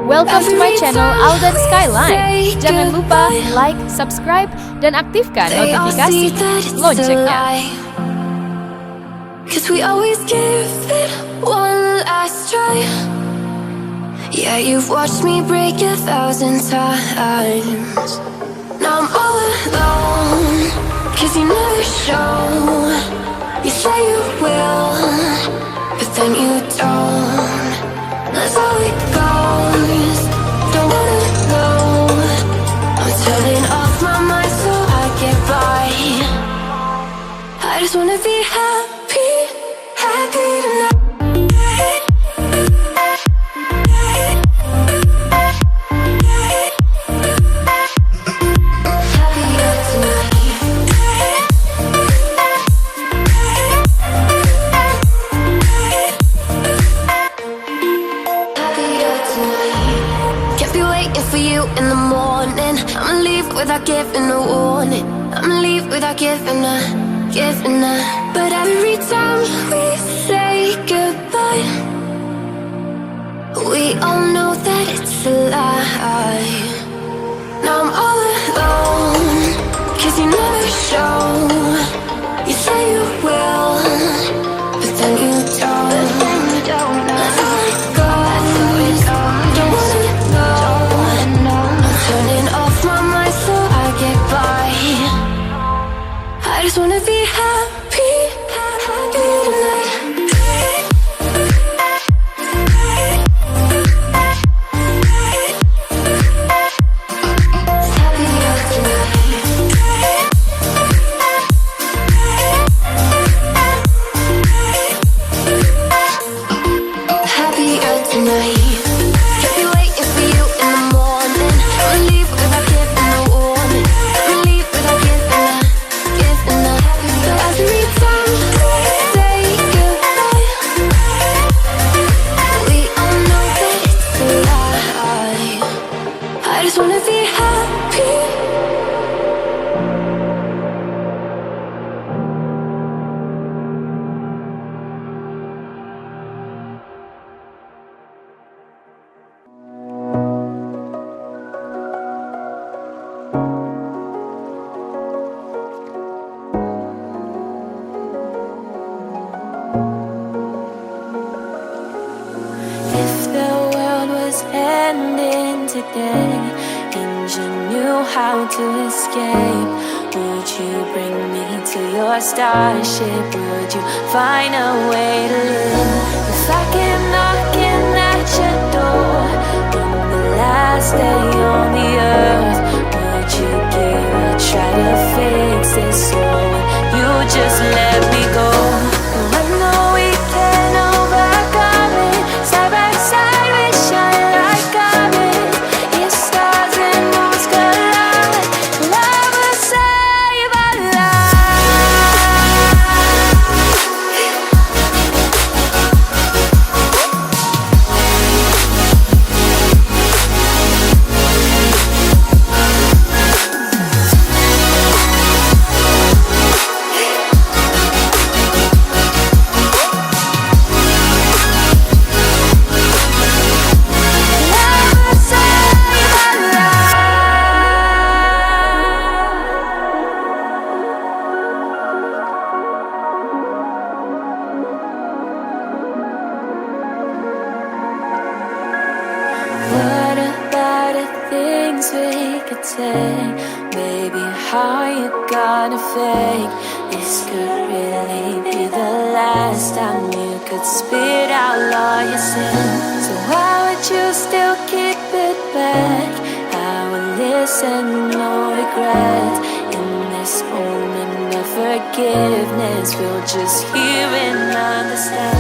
Welcome to my channel Alden Skyline. Jangan lupa like, subscribe, dan aktifkan notifikasi loncengnya. Cause we always give it one last try. Yeah, you've watched me break 1,000 times. Now I'm all alone, cause you never show. You say you will, but then you don't. That's how it goes. Don't wanna know. I'm turning off my mind so I get by. I just wanna be happy, happy tonight. In the morning, I'ma leave without giving a warning. I'ma leave without giving a. But every time we say goodbye, we all know that it's a lie. Now I'm all alone, cause you never show. You say you will, but then you don't. That's how it goes. Don't wanna know. Turning off my mind so I get by. I just wanna be happy, happy tonight. Happier tonight. Happier tonight. Today, and you knew how to escape, would you bring me to your starship? Would you find a way to live? If I keep knocking at your door on the last day on the earth, would you give a try to fix this, or would you just let me go? I know we can overcome it. Side by side we shine like diamonds. What about the things we could take? Baby, how you gonna fake? This could really be the last time you could spit out all your sins. So why would you still keep it back? I will listen, no regret. In this moment of forgiveness, we'll just hear and understand.